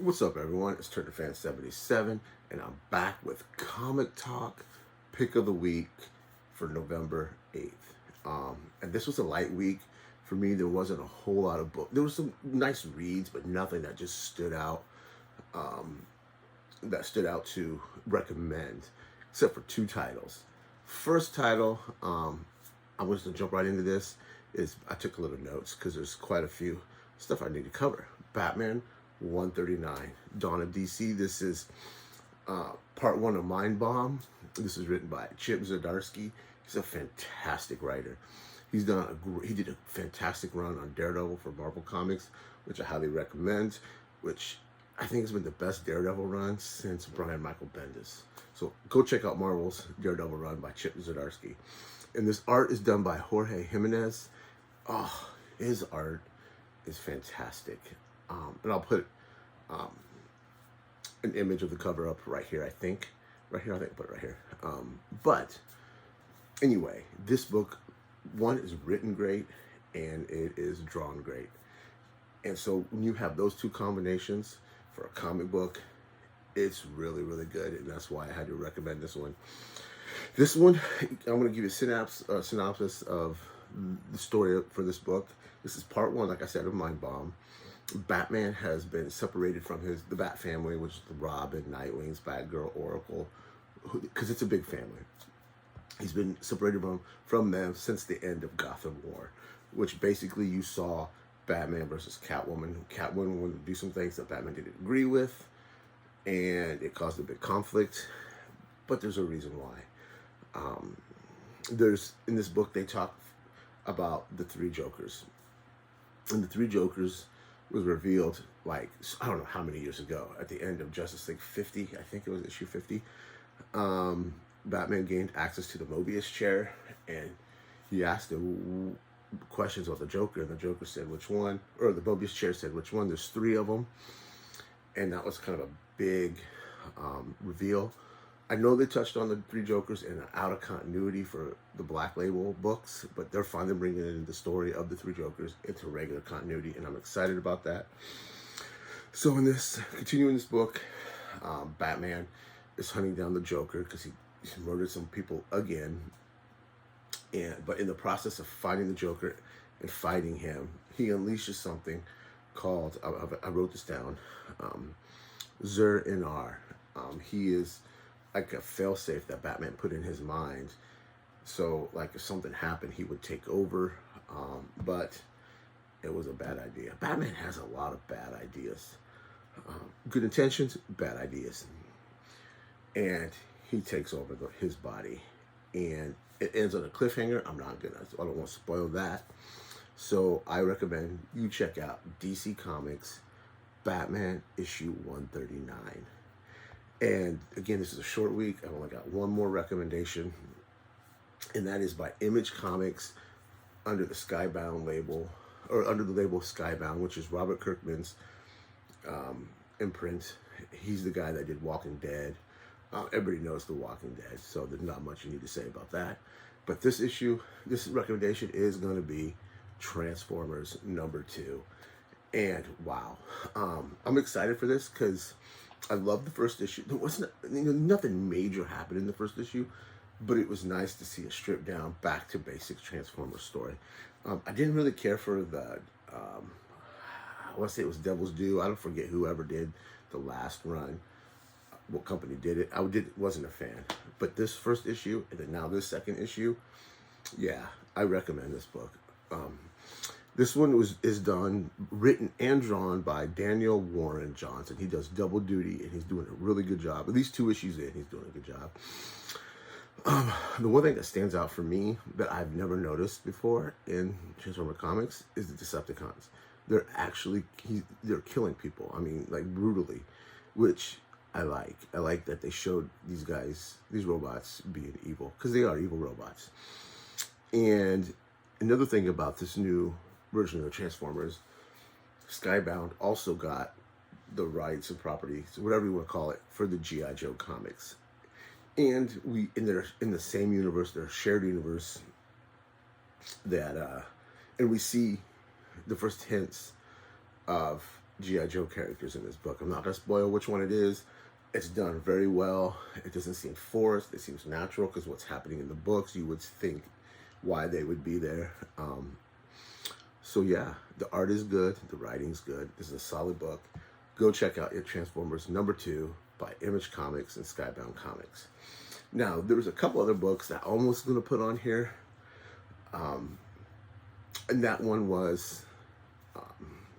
What's up, everyone? It's TurnerFan77, and I'm back with Comic Talk Pick of the Week for November 8th. And this was a light week for me. There wasn't a whole lot of books. There was some nice reads, but nothing that just stood out. That stood out to recommend, except for two titles. First title, I'm just gonna jump right into this. Is I took a little notes because there's quite a few stuff I need to cover. Batman 139, Dawn of DC. This is part one of Mind Bomb. This is written by Chip Zdarsky. He's a fantastic writer. He did a fantastic run on Daredevil for Marvel Comics, which I highly recommend. Which I think has been the best Daredevil run since Brian Michael Bendis. So go check out Marvel's Daredevil run by Chip Zdarsky. And this art is done by Jorge Jimenez. Oh, his art is fantastic. And I'll put an image of the cover up right here, I think. Right here, I think I'll put it right here. But anyway, this book, one, is written great and it is drawn great. And so when you have those two combinations for a comic book, it's really, really good. And that's why I had to recommend this one. This one, I'm going to give you a synopsis of the story for this book. This is part one, like I said, of Mind Bomb. Batman has been separated from the Bat family, which is the Robin, Nightwings, Batgirl, Oracle, because it's a big family. He's been separated from them since the end of Gotham War, which basically you saw Batman versus Catwoman. Catwoman wanted to do some things that Batman didn't agree with, and it caused a big conflict, but there's a reason why. In this book, they talk about the three Jokers. And the three Jokers was revealed, like, I don't know how many years ago, at the end of Justice League 50, I think it was issue 50. Batman gained access to the Mobius chair, and he asked him questions about the Joker, and the Joker said which one, or the Mobius chair said which one. There's three of them, and that was kind of a big reveal. I know they touched on the three Jokers in an out of continuity for the Black Label books, but they're finally bringing in the story of the three Jokers into regular continuity, and I'm excited about that. So continuing this book, Batman is hunting down the Joker because he murdered some people again. But in the process of finding the Joker and fighting him, he unleashes something called, I wrote this down, Zur-En-Arrh. He is like a failsafe that Batman put in his mind. So, like, if something happened, he would take over. But it was a bad idea. Batman has a lot of bad ideas. Good intentions, bad ideas. And he takes over his body. And it ends on a cliffhanger. I don't want to spoil that. So I recommend you check out DC Comics Batman issue 139. And again, this is a short week. I've only got one more recommendation, and that is by Image Comics under the Skybound label, or under the label Skybound, which is Robert Kirkman's imprint. He's the guy that did Walking Dead. Everybody knows The Walking Dead, so there's not much you need to say about that. But this recommendation is going to be Transformers #2. And wow, I'm excited for this because I love the first issue. There wasn't nothing major happened in the first issue, but it was nice to see a stripped down, back to basics Transformers story. I didn't really care for the, I want to say it was Devil's Due. I don't forget whoever did the last run, what company did it. Wasn't a fan. But this first issue, and then now this second issue, yeah, I recommend this book. This one is done, written and drawn by Daniel Warren Johnson. He does double duty, and he's doing a really good job. At least 2 issues in, he's doing a good job. The one thing that stands out for me that I've never noticed before in Transformer Comics is the Decepticons. They're killing people. I mean, like, brutally, which I like. I like that they showed these robots being evil, because they are evil robots. And another thing about this new version of the Transformers, Skybound also got the rights and properties, whatever you want to call it, for the G.I. Joe comics. And in the same universe, their shared universe, and we see the first hints of G.I. Joe characters in this book. I'm not going to spoil which one it is. It's done very well. It doesn't seem forced. It seems natural because what's happening in the books, you would think why they would be there. So yeah, the art is good. The writing's good. This is a solid book. Go check out Transformers #2 by Image Comics and Skybound Comics. Now, there was a couple other books that I almost going to put on here. And that one was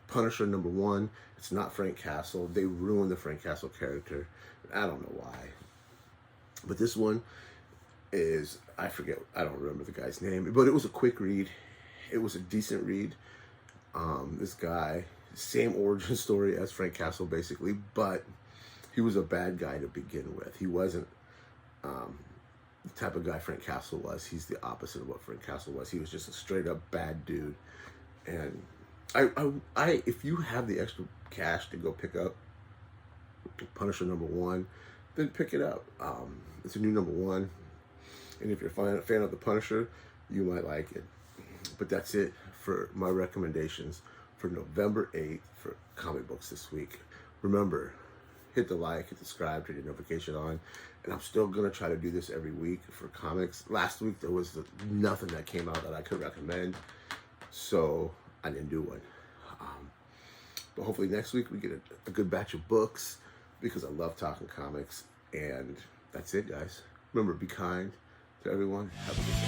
Punisher #1. It's not Frank Castle. They ruined the Frank Castle character. I don't know why. But this one is, I don't remember the guy's name, but it was a quick read. It was a decent read. This guy, same origin story as Frank Castle basically, but he was a bad guy to begin with. He wasn't the type of guy Frank Castle was. He's the opposite of what Frank Castle was. He was just a straight up bad dude. And I if you have the extra cash to go pick up Punisher #1, then pick it up. It's a new #1, and if you're a fan of the Punisher, you might like it. But that's it for my recommendations for November 8th for comic books this week. Remember, hit the like, hit the subscribe, turn your notification on, and I'm still gonna try to do this every week for comics. Last week there was nothing that came out that I could recommend, so I didn't do one. But hopefully next week we get a good batch of books because I love talking comics. And that's it, guys. Remember, be kind to everyone. Have a good day.